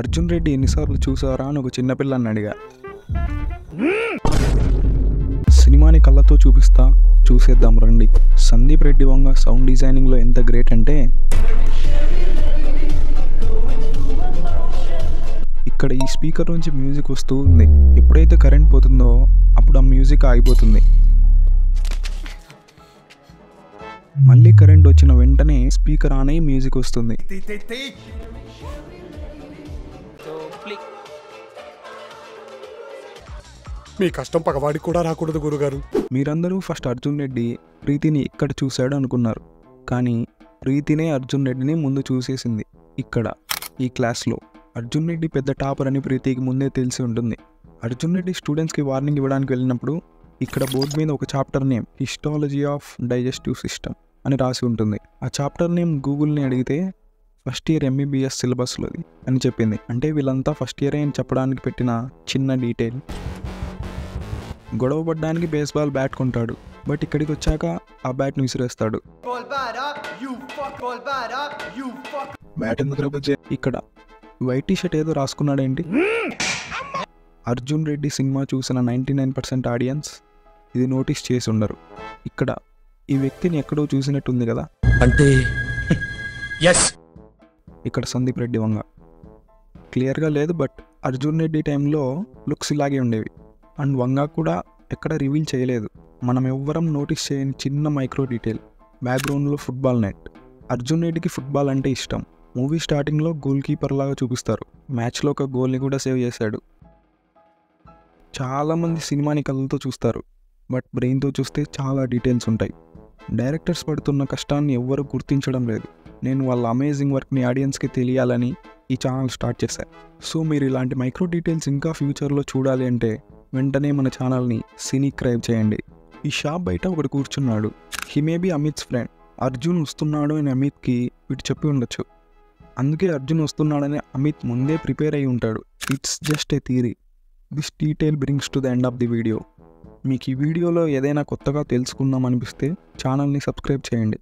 అర్జున్ రెడ్డి ఎన్నిసార్లు చూసారా అని ఒక చిన్నపిల్లని అడిగా. సినిమాని కళ్ళతో చూపిస్తా, చూసేద్దాం రండి. సందీప్ రెడ్డి వంగ సౌండ్ డిజైనింగ్లో ఎంత గ్రేట్ అంటే, ఇక్కడ ఈ స్పీకర్ నుంచి మ్యూజిక్ వస్తూ ఉంది. ఎప్పుడైతే కరెంట్ పోతుందో అప్పుడు ఆ మ్యూజిక్ ఆగిపోతుంది. మళ్ళీ కరెంట్ వచ్చిన వెంటనే స్పీకర్ ఆన్ అయ్యి మ్యూజిక్ వస్తుంది. మీ కష్టం పగవాడికి కూడా రాకూడదు గురుగారు. మీరందరూ ఫస్ట్ అర్జున్ రెడ్డి ప్రీతిని ఇక్కడ చూశాడు అనుకున్నారు, కానీ ప్రీతినే అర్జున్ రెడ్డిని ముందు చూసేసింది. ఇక్కడ ఈ క్లాస్లో అర్జున్ రెడ్డి పెద్ద టాపర్ అని ప్రీతికి ముందే తెలిసి ఉంటుంది. అర్జున్ రెడ్డి స్టూడెంట్స్కి వార్నింగ్ ఇవ్వడానికి వెళ్ళినప్పుడు ఇక్కడ బోర్డు మీద ఒక chapter name histology of digestive system అని రాసి ఉంటుంది. ఆ చాప్టర్ నేమ్ గూగుల్ని అడిగితే ఫస్ట్ ఇయర్ ఎంబీబీఎస్ సిలబస్లోది అని చెప్పింది. అంటే వీళ్ళంతా ఫస్ట్ ఇయర్ అని చెప్పడానికి పెట్టిన చిన్న డీటెయిల్. గొడవ పడ్డానికి బేస్బాల్ బ్యాట్ కొంటాడు, బట్ ఇక్కడికి వచ్చాక ఆ బ్యాట్ని విసిరేస్తాడు. బ్యాట్ ఎందుకు ఇక్కడ వైట్ టీ షర్ట్ ఏదో రాసుకున్నాడేంటి? అర్జున్ రెడ్డి సినిమా చూసిన 99% ఆడియన్స్ ఇది నోటీస్ చేసి ఉండరు. ఇక్కడ ఈ వ్యక్తిని ఎక్కడో చూసినట్టుంది కదా అంటే ఇక్కడ సందీప్ రెడ్డి వంగ క్లియర్గా లేదు, బట్ అర్జున్ రెడ్డి టైంలో లుక్స్ ఇలాగే ఉండేవి. అండ్ వంగ కూడా ఎక్కడ రివీల్ చేయలేదు. మనం ఎవ్వరం నోటీస్ చేయని చిన్న మైక్రో డీటెయిల్, బ్యాక్గ్రౌండ్లో ఫుట్బాల్ నెట్. అర్జున్ రెడ్డికి ఫుట్బాల్ అంటే ఇష్టం. మూవీ స్టార్టింగ్లో గోల్ కీపర్ లాగా చూపిస్తారు. మ్యాచ్లో ఒక గోల్ని కూడా సేవ్ చేశాడు. చాలామంది సినిమాని కళ్ళతో చూస్తారు, బట్ బ్రెయిన్తో చూస్తే చాలా డీటెయిల్స్ ఉంటాయి. డైరెక్టర్స్ పడుతున్న కష్టాన్ని ఎవ్వరూ గుర్తించడం లేదు. నేను వాళ్ళ అమేజింగ్ వర్క్ని ఆడియన్స్కి తెలియాలని ఈ ఛానల్ స్టార్ట్ చేశాను. సో మీరు ఇలాంటి మైక్రో డీటెయిల్స్ ఇంకా ఫ్యూచర్లో చూడాలి అంటే వెంటనే మన ఛానల్ని సబ్స్క్రైబ్ చేయండి. ఈ షాప్ బయట ఒకడు కూర్చున్నాడు. He may be Amit's friend. Arjun వస్తున్నాడు అని అమిత్కి వీటి చెప్పి ఉండొచ్చు. అందుకే అర్జున్ వస్తున్నాడని అమిత్ ముందే ప్రిపేర్ అయి ఉంటాడు. It's just a theory. This detail brings to the end of the video. మీకు ఈ వీడియోలో ఏదైనా కొత్తగా తెలుసుకుందాం అనిపిస్తే ఛానల్ని సబ్స్క్రైబ్ చేయండి.